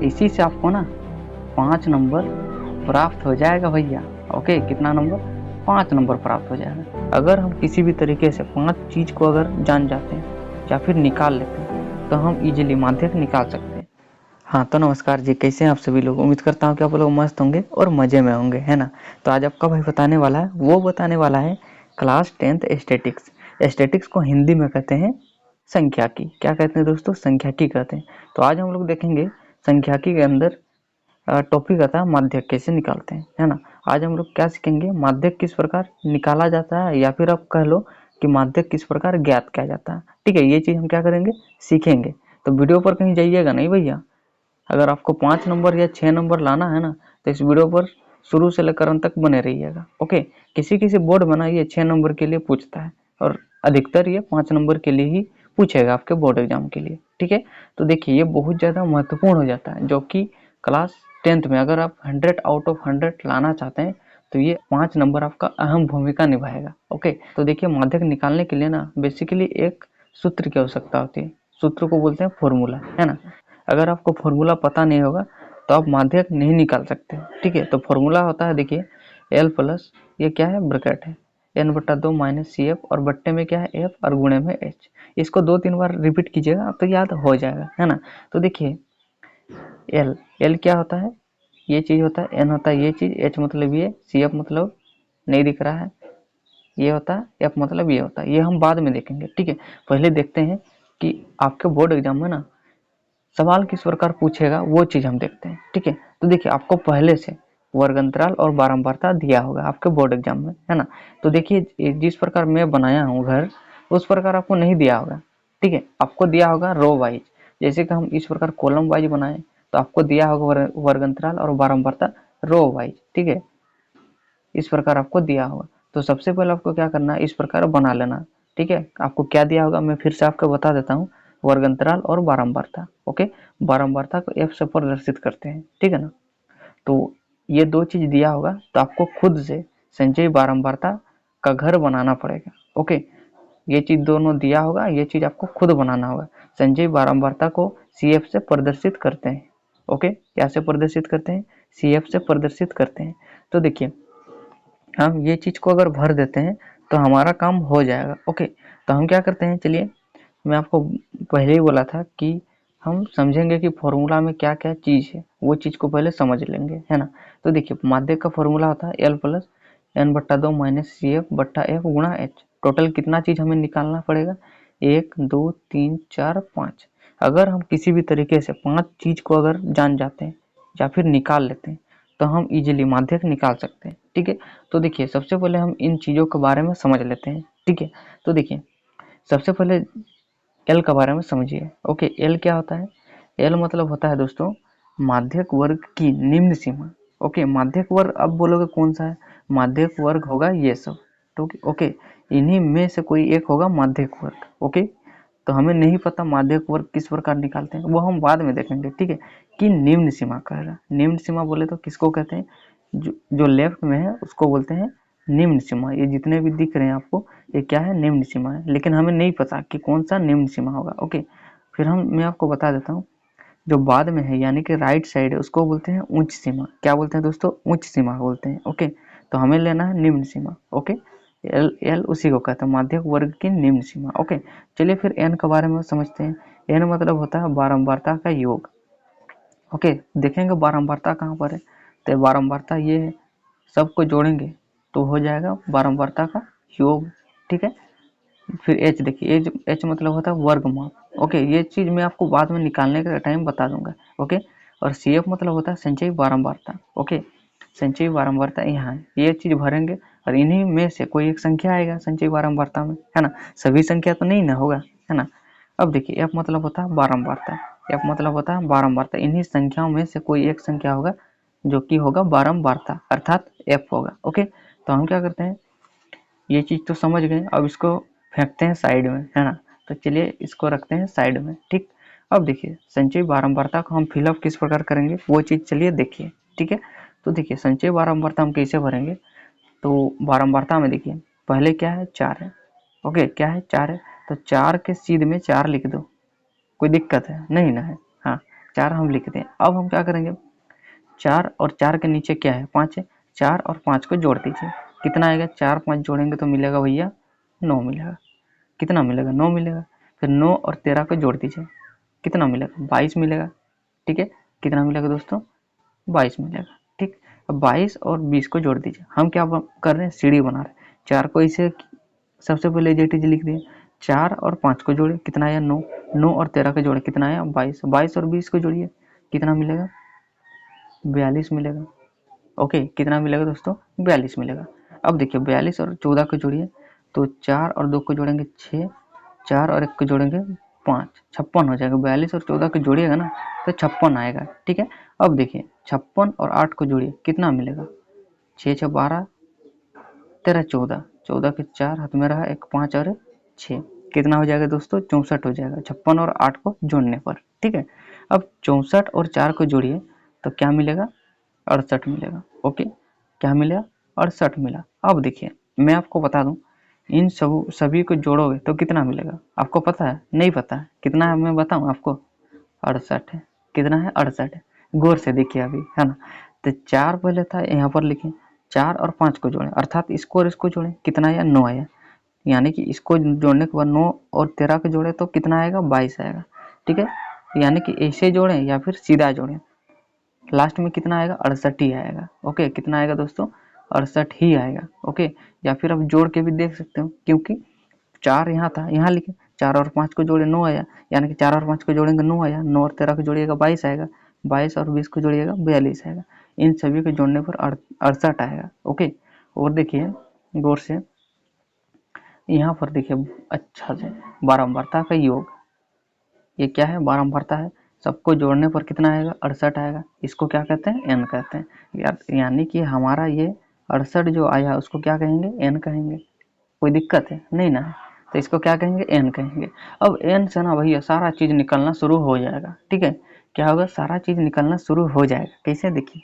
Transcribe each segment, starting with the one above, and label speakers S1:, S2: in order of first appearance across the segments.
S1: इसी से आपको ना 5 नंबर प्राप्त हो जाएगा भैया। ओके, कितना नंबर? 5 नंबर प्राप्त हो जाएगा। अगर हम किसी भी तरीके से 5 चीज़ को अगर जान जाते हैं या फिर निकाल लेते हैं तो हम इजीली माध्यक निकाल सकते हैं। हाँ तो नमस्कार जी, कैसे हैं आप सभी लोग? उम्मीद करता हूँ कि आप लोग मस्त होंगे और मज़े में होंगे, है ना। तो आज आपका भाई बताने वाला है, वो बताने वाला है क्लास 10th स्टैटिक्स। स्टैटिक्स को हिंदी में कहते हैं संख्याकी। क्या कहते हैं दोस्तों? संख्याकी कहते हैं। तो आज हम लोग देखेंगे संख्याकी के अंदर टॉपिक आता है माध्यक कैसे निकालते हैं, है ना। आज हम लोग क्या सीखेंगे? माध्यक किस प्रकार निकाला जाता है, या फिर आप कह लो कि माध्यक किस प्रकार ज्ञात किया जाता है। ठीक है, ये चीज़ हम क्या करेंगे? सीखेंगे। तो वीडियो पर कहीं जाइएगा नहीं भैया। अगर आपको 5 नंबर या 6 नंबर लाना है ना, तो इस वीडियो पर शुरू से लेकर अंत तक बने रहिएगा। ओके, किसी किसी बोर्ड में ना ये 6 नंबर के लिए पूछता है, और अधिकतर ये 5 नंबर के लिए ही पूछेगा आपके बोर्ड एग्जाम के लिए। ठीक है, तो देखिए ये बहुत ज़्यादा महत्वपूर्ण हो जाता है, जो कि क्लास 10th में अगर आप 100 आउट ऑफ 100 लाना चाहते हैं तो ये 5 नंबर आपका अहम भूमिका निभाएगा। ओके, तो देखिए माध्यक निकालने के लिए ना बेसिकली एक सूत्र की आवश्यकता होती है। सूत्र को बोलते हैं फॉर्मूला, है ना। अगर आपको फॉर्मूला पता नहीं होगा तो आप माध्यक नहीं निकाल सकते। ठीक है, तो फॉर्मूला होता है, देखिए एल प्लस, ये क्या है? ब्रैकेट है, एन बट्टा 2 माइनस सी एफ, और बट्टे में क्या है? एफ, और गुणे में एच। इसको 2-3 बार रिपीट कीजिएगा तो याद हो जाएगा, है ना। तो देखिए एल, एल क्या होता है? ये चीज होता है। एन होता है ये चीज, एच मतलब ये, सी एफ मतलब नहीं दिख रहा है, ये होता है, एफ मतलब ये होता है। ये हम बाद में देखेंगे। ठीक है, पहले देखते हैं कि आपके बोर्ड एग्जाम में ना सवाल किस प्रकार पूछेगा, वो चीज हम देखते हैं। ठीक है, तो देखिए आपको पहले से वर्ग अंतराल और बारंबारता दिया होगा आपके बोर्ड एग्जाम में, है ना। तो देखिए जिस प्रकार मैं बनाया हूँ घर, उस प्रकार आपको नहीं दिया होगा। ठीक है, आपको दिया होगा रो वाइज। जैसे कि हम इस प्रकार कॉलम वाइज बनाए तो आपको दिया होगा वर्ग अंतराल और बारंबारता रो वाइज। ठीक है, इस प्रकार आपको दिया होगा। तो सबसे पहले आपको क्या करना है? इस प्रकार बना लेना। ठीक है, आपको क्या दिया होगा मैं फिर से आपको बता देता हूँ। वर्ग अंतराल और बारंबारता। ओके, बारंबारता को एफ से प्रदर्शित करते हैं, ठीक है ना। तो ये दो चीज दिया होगा तो आपको खुद से संचयी बारंबारता का घर बनाना पड़ेगा। ओके, ये चीज दोनों दिया होगा, ये चीज आपको खुद बनाना होगा। संचयी बारंबारता को सी एफ से प्रदर्शित करते हैं। ओके, क्या से प्रदर्शित करते हैं? सी एफ से प्रदर्शित करते हैं। तो देखिए हम ये चीज को अगर भर देते हैं तो हमारा काम हो जाएगा। ओके, तो हम क्या करते हैं, चलिए मैं आपको पहले ही बोला था कि हम समझेंगे कि फॉर्मूला में क्या क्या चीज है, वो चीज को पहले समझ लेंगे, है ना। तो देखिए माध्यक का फॉर्मूला होता है एल प्लस एन बट्टा 2 माइनस सी एफ बट्टा एफ गुणा एच। टोटल कितना चीज हमें निकालना पड़ेगा? 1 2 3 4 5। अगर हम किसी भी तरीके से 5 चीज को अगर जान जाते हैं या फिर निकाल लेते हैं तो हम इजीली माध्यक निकाल सकते हैं। ठीक है, तो देखिए सबसे पहले हम इन चीजों के बारे में समझ लेते हैं। ठीक है, तो देखिए सबसे पहले एल के बारे में समझिए। ओके, एल क्या होता है? एल मतलब होता है दोस्तों माध्यक वर्ग की निम्न सीमा। ओके, माध्यक वर्ग अब बोलोगे कौन सा है? माध्यक वर्ग होगा ये सब। तो ओके, इन्हीं में से कोई एक होगा माध्यक वर्ग। ओके, तो हमें नहीं पता माध्यक वर्ग किस प्रकार निकालते हैं, वो हम बाद में देखेंगे। ठीक है, कि निम्न सीमा कहेगा। निम्न सीमा बोले तो किसको कहते हैं? जो लेफ्ट में है उसको बोलते हैं निम्न सीमा। ये जितने भी दिख रहे हैं आपको, ये क्या है? निम्न सीमा है। लेकिन हमें नहीं पता कि कौन सा निम्न सीमा होगा। ओके, फिर मैं आपको बता देता हूँ, जो बाद में है यानी कि राइट साइड है उसको बोलते हैं उच्च सीमा। क्या बोलते हैं दोस्तों? उच्च सीमा बोलते हैं। ओके, तो हमें लेना है निम्न सीमा। ओके, एल एल उसी को कहते हैं माध्यक वर्ग की निम्न सीमा। ओके, चलिए फिर एन के बारे में समझते हैं। एन मतलब होता है बारंबारता का योग। ओके, देखेंगे बारंबारता कहाँ पर है, तो बारंबारता ये है, सबको जोड़ेंगे तो हो जाएगा बारंबारता का योग। ठीक है, फिर एच देखिए, एच एच मतलब होता है वर्गमाप। ओके, ये चीज मैं आपको बाद में निकालने का टाइम बता दूंगा। ओके, और सी एफ मतलब होता है संचयी बारंबारता। ओके, संचयी बारंबारता यहाँ है, ये चीज भरेंगे और इन्हीं में से कोई एक संख्या आएगा संचयी बारंबारता में, है ना। सभी संख्या तो नहीं ना होगा, है ना। अब देखिए एफ मतलब होता है बारंबारता। एफ मतलब होता है बारंबारता, इन्हीं संख्याओं में से कोई एक संख्या होगा जो कि होगा बारंबारता, अर्थात एफ होगा। ओके, तो हम क्या करते हैं, ये चीज तो समझ गए, अब इसको फेंकते हैं साइड में, है ना। तो चलिए इसको रखते हैं साइड में। ठीक, अब देखिए संचयी बारंबारता को हम फिलअप किस प्रकार करेंगे वो चीज चलिए देखिए। ठीक है, तो देखिए संचयी बारंबारता हम कैसे भरेंगे, तो बारंबारता में देखिए पहले क्या है? 4 है। ओके, क्या है? 4 है, तो 4 के सीध में 4 लिख दो। कोई दिक्कत है? नहीं ना है। हाँ, 4 हम लिख दें। अब हम क्या करेंगे, 4 और 4 के नीचे क्या है, 5 है, 4 और 5 को जोड़ दीजिए, कितना आएगा, 4 5 जोड़ेंगे तो मिलेगा भैया 9 मिलेगा। कितना मिलेगा, 9 मिलेगा। फिर 9 और 13 को जोड़ दीजिए, कितना मिलेगा, 22 मिलेगा। ठीक है, कितना मिलेगा दोस्तों, 22 मिलेगा। ठीक, अब 22 और 20 को जोड़ दीजिए। हम क्या कर रहे हैं, सीढ़ी बना रहे हैं। 4 को इसे सबसे पहले जेटीज लिख दिए, 4 और 5 को जोड़े, कितना आया 9, 9 और 13 को जोड़े, कितना आया 22, 22 और 20 को जोड़िए, कितना मिलेगा, 42 मिलेगा। ओके, कितना मिलेगा दोस्तों, 42 मिलेगा। अब देखिए 42 और 14 को जोड़िए, तो 4 और 2 को जोड़ेंगे 6, 4 और 1 को जोड़ेंगे 5, 56 हो जाएगा। 42 और 14 को जोड़िएगा ना तो 56 आएगा। ठीक है, अब देखिए 56 और 8 को जोड़िए, कितना मिलेगा, 6 6 12, 13 14, 14 के 4 हाथ में रहा, एक 5 और 6, कितना हो जाएगा दोस्तों, 64 हो जाएगा 56 और 8 को जोड़ने पर। ठीक है, अब 64 और 4 को जोड़िए तो क्या मिलेगा, 68 मिलेगा। ओके, क्या मिला, 68 मिला। अब देखिए मैं आपको बता दूं, इन सभी को जोड़ोगे तो कितना मिलेगा, आपको पता है, नहीं पता है, कितना है मैं बताऊं आपको, 68 है। कितना है, 68 है। गौर से देखिए अभी, है ना। तो 4 पहले था, यहाँ पर लिखे, 4 और 5 को जोड़े, अर्थात इसको और इसको जोड़े, कितना आया, 9 आया। यानी कि इसको जोड़ने के बाद 9 और 13 को जोड़े तो कितना आएगा, 22 आएगा। ठीक है, यानी कि ऐसे जोड़े या फिर सीधा जोड़े, लास्ट में कितना आएगा, 68 ही आएगा। ओके, कितना आएगा दोस्तों, 68 ही आएगा। ओके, या फिर आप जोड़ के भी देख सकते हो, क्योंकि 4 यहाँ था, यहाँ लिखे, 4 और 5 को जोड़े 9 आया, यानी कि 4 और 5 को जोड़ेंगे 9 आया, 9 और 13 को जोड़िएगा 22 आएगा, 22 और 20 को जोड़िएगा 42 आएगा। इन सभी को जोड़ने पर 68 आएगा। ओके, और देखिए गौर से, यहाँ पर देखिए अच्छा से, बारंबारता का योग, ये क्या है, बारंबारता है, सबको जोड़ने पर कितना आएगा, 68 आएगा। इसको क्या कहते हैं, एन कहते हैं। यानी कि हमारा ये 68 जो आया उसको क्या कहेंगे, एन कहेंगे। कोई दिक्कत है नहीं ना, तो इसको क्या कहेंगे, एन कहेंगे। अब एन से ना भैया सारा चीज निकलना शुरू हो जाएगा। ठीक है, क्या होगा, सारा चीज निकलना शुरू हो जाएगा। कैसे, देखिए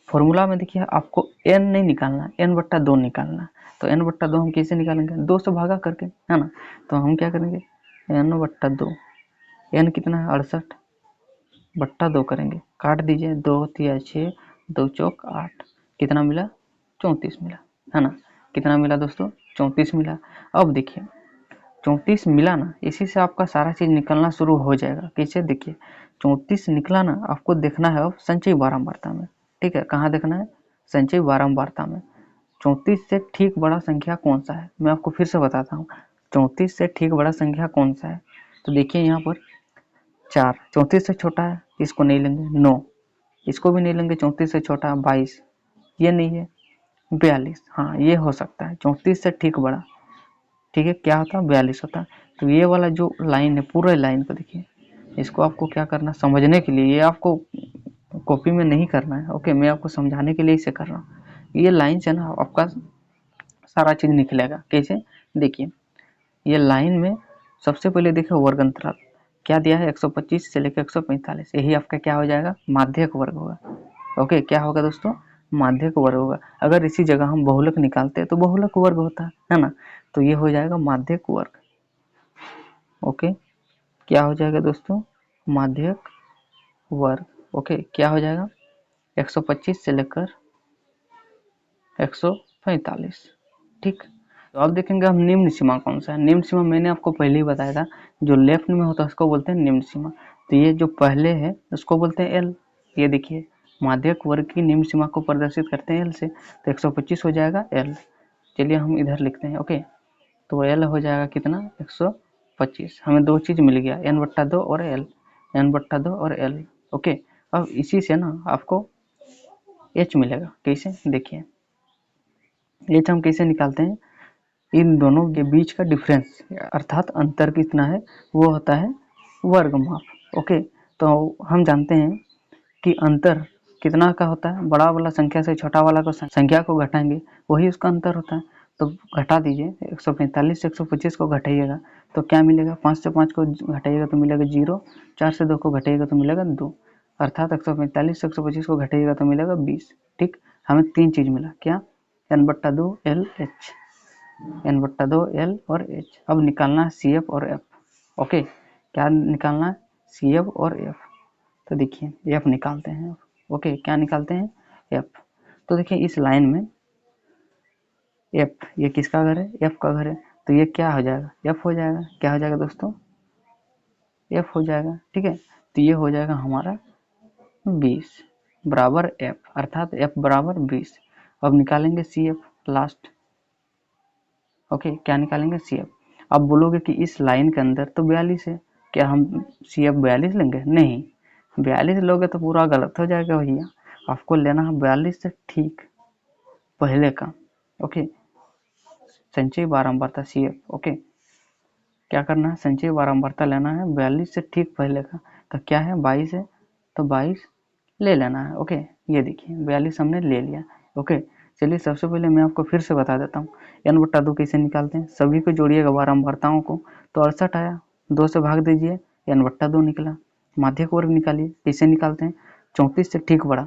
S1: फॉर्मूला में देखिए, आपको एन नहीं निकालना, एन बट्टा 2 निकालना। तो एन बट्टा 2 हम कैसे निकालेंगे, 2 से भागा करके, है ना। तो हम क्या करेंगे, एन बट्टा 2, एन कितना है, 68 बट्टा 2 करेंगे, काट दीजिए, 2 तिया 6, 2 चौक 8, कितना मिला, 34 मिला, है ना। कितना मिला दोस्तों, 34 मिला। अब देखिए 34 मिला ना, इसी से आपका सारा चीज निकलना शुरू हो जाएगा। कैसे, देखिए 34 निकला ना, आपको देखना है अब संचयी बारंबारता में। ठीक है, कहाँ देखना है, संचयी बारंबारता में। 34 से ठीक बड़ा संख्या कौन सा है, मैं आपको फिर से बताता हूँ, 34 से ठीक बड़ा संख्या कौन सा है। तो देखिए यहाँ पर 4, 34 से छोटा है, इसको नहीं लेंगे, 9, इसको भी नहीं लेंगे, 34 से छोटा 22, ये नहीं है, 42, हाँ ये हो सकता है, 34 से ठीक बड़ा। ठीक है, क्या होता है, 42 होता है। तो ये वाला जो लाइन है, पूरे लाइन को देखिए, इसको आपको क्या करना, समझने के लिए, ये आपको कॉपी में नहीं करना है। ओके, मैं आपको समझाने के लिए इसे कर रहा हूँ। ये लाइन से ना आपका सारा चीज निकलेगा। कैसे, देखिए ये लाइन में सबसे पहले देखिए वर्ग अंतराल क्या दिया है, 125 से लेकर 145, यही आपका क्या हो जाएगा, माध्यक वर्ग होगा। ओके, क्या होगा दोस्तों, माध्यक वर्ग होगा। अगर इसी जगह हम बहुलक निकालते हैं तो बहुलक वर्ग होता है ना, तो ये हो जाएगा माध्यक वर्ग। ओके, क्या हो जाएगा दोस्तों, माध्यक वर्ग। ओके, क्या हो जाएगा, 125 से लेकर 145। ठीक, तो अब देखेंगे हम निम्न सीमा कौन सा है। निम्न सीमा मैंने आपको पहले ही बताया था, जो लेफ्ट में होता है उसको बोलते हैं निम्न सीमा। तो ये जो पहले है उसको बोलते हैं एल। ये देखिए माध्यक वर्ग की निम्न सीमा को प्रदर्शित करते हैं एल से, तो 125 हो जाएगा एल। चलिए हम इधर लिखते हैं। ओके, तो एल हो जाएगा कितना, 125। हमें दो चीज मिल गया, एन बट्टा 2 और एल, एन बट्टा 2 और एल। ओके, अब इसी से ना आपको एच मिलेगा। कैसे, देखिए एच हम कैसे निकालते हैं, इन दोनों के बीच का डिफरेंस अर्थात अंतर कितना है, वो होता है वर्ग माप। ओके, तो हम जानते हैं कि अंतर कितना का होता है, बड़ा वाला संख्या से छोटा वाला को संख्या को घटाएंगे वही उसका अंतर होता है। तो घटा दीजिए, 145 से 125 को घटाइएगा तो क्या मिलेगा, 5 से 5 को घटाइएगा तो मिलेगा 0, 4 से 2 को घटाइएगा तो मिलेगा 2, अर्थात 145 से 125 को घटाइएगा तो मिलेगा 20। ठीक, हमें तीन चीज मिला, क्या, एन बट्टा 2 एल एच, एन बट्टा 2 एल और एच। अब निकालना है सी एफ और एफ। ओके, क्या निकालना है, सी एफ और एफ। तो देखिए एफ निकालते हैं। ओके, क्या निकालते हैं? एफ। तो देखिए इस लाइन में एफ, ये किसका घर है? एफ का घर है। तो ये क्या हो जाएगा? एफ हो जाएगा। क्या हो जाएगा दोस्तों? एफ हो जाएगा। ठीक है, तो ये हो जाएगा हमारा 20 बराबर एफ, अर्थात एफ बराबर 20। अब निकालेंगे सी एफ लास्ट। ओके, क्या निकालेंगे? C F. अब बोलोगे कि इस लाइन के अंदर तो 42 है, क्या हम सी एफ 42 लेंगे? नहीं, 42 लोगे तो पूरा गलत हो जाएगा भैया। आपको लेना है 42 से ठीक पहले का। ओके, संचयी बारंबारता सी एफ। ओके, क्या करना है? संचयी बारंबारता लेना है 42 से ठीक पहले का। तो क्या है? 22 है, तो 22 ले लेना है। ओके, ये देखिए 42 हमने ले लिया। ओके, चलिए सबसे पहले मैं आपको फिर से बता देता हूँ n/2 कैसे निकालते हैं। सभी को जोड़िएगा बारंबारताओं को, तो 68 आया, 2 से भाग दीजिए, n/2 निकला। माध्यक वर्ग निकालिए, कैसे निकालते हैं? 34 से ठीक बड़ा,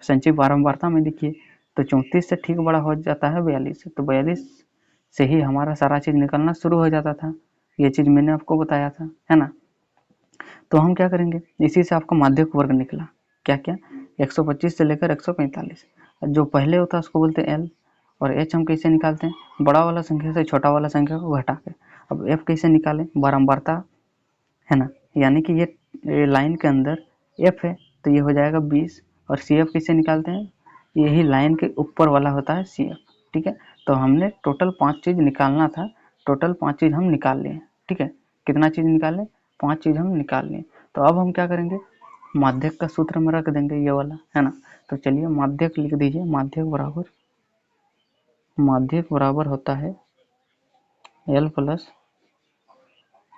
S1: संचयी बारंबारता में देखिए तो 34 से ठीक बड़ा हो जाता है 42 से, तो 42 से ही हमारा सारा चीज निकलना शुरू हो जाता था। ये चीज मैंने आपको बताया था, है ना। तो हम क्या करेंगे, इसी से आपका माध्यक वर्ग निकला। क्या क्या? 125 से लेकर 145। जो पहले होता है उसको बोलते हैं एल। और एच हम कैसे निकालते हैं? बड़ा वाला संख्या से छोटा वाला संख्या को घटा के। अब एफ कैसे निकालें? बारंबारता, है ना, यानी कि ये लाइन के अंदर एफ है तो ये हो जाएगा 20। और सी एफ कैसे निकालते हैं? यही लाइन के ऊपर वाला होता है सी एफ। ठीक है, तो हमने टोटल 5 चीज निकालना था, टोटल 5 चीज हम निकाल लिए। ठीक है, कितना चीज निकाले? 5 चीज हम निकाल लिए। तो अब हम क्या करेंगे? माध्यक का सूत्र में रख देंगे ये वाला, है ना। तो चलिए माध्यक लिख दीजिए। माध्यक बराबर होता है L plus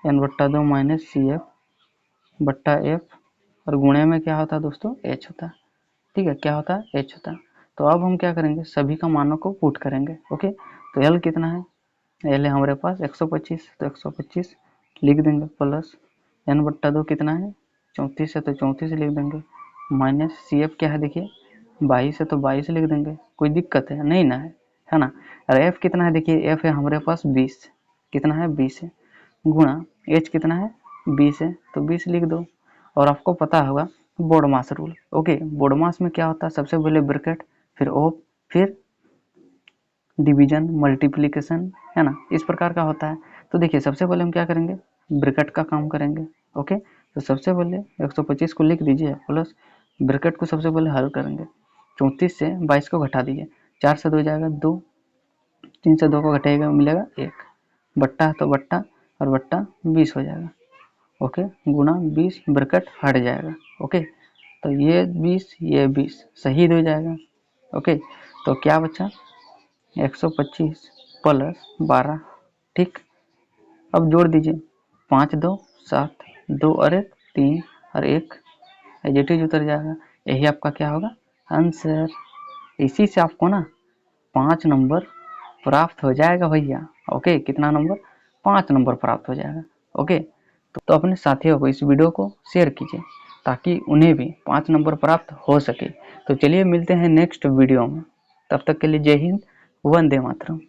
S1: n/2 minus C F बट्टा एफ, और गुणे में क्या होता है दोस्तों? एच होता है। ठीक है, क्या होता है? एच होता है। तो अब हम क्या करेंगे? सभी का मानों को पुट करेंगे। ओके, तो एल कितना है? एल है हमारे पास 125, तो 125 लिख देंगे, प्लस n/2 कितना है? 34 है तो 34 लिख देंगे, माइनस सी एफ क्या है देखिए 22 है तो 22 लिख देंगे। कोई दिक्कत है? नहीं ना, है ना। और एफ कितना है? देखिए एफ है हमारे पास 20, कितना है? 20 है, गुणा एच कितना है? 20 है तो 20 लिख दो। और आपको पता होगा बोडमास रूल। ओके, बोडमास में क्या होता है? सबसे पहले ब्रैकेट, फिर ओप, फिर डिवीजन, मल्टीप्लिकेशन, है ना, इस प्रकार का होता है। तो देखिए सबसे पहले हम क्या करेंगे? ब्रैकेट का काम करेंगे। ओके, तो सबसे पहले 125 को लिख दीजिए, प्लस ब्रैकेट को सबसे पहले हल करेंगे। 34 से 22 को घटा दीजिए, 4 से 2 जाएगा 2, 3 से 2 को घटाएगा मिलेगा 1, बट्टा तो बट्टा और बट्टा 20 हो जाएगा। ओके, गुणा 20, ब्रैकेट हट जाएगा। ओके, तो ये 20 ये 20 शहीद हो जाएगा। ओके, तो क्या बचा? 125 प्लस 12। ठीक, अब जोड़ दीजिए, 5 2 7, 2 और 1 3 और 1 एजेटिव उतर जाएगा। यही आपका क्या होगा? आंसर। इसी से आपको ना 5 नंबर प्राप्त हो जाएगा भैया। ओके, कितना नंबर? 5 नंबर प्राप्त हो जाएगा। ओके, तो अपने साथियों को इस वीडियो को शेयर कीजिए ताकि उन्हें भी 5 नंबर प्राप्त हो सके। तो चलिए मिलते हैं नेक्स्ट वीडियो में, तब तक के लिए जय हिंद, वंदे मातरम।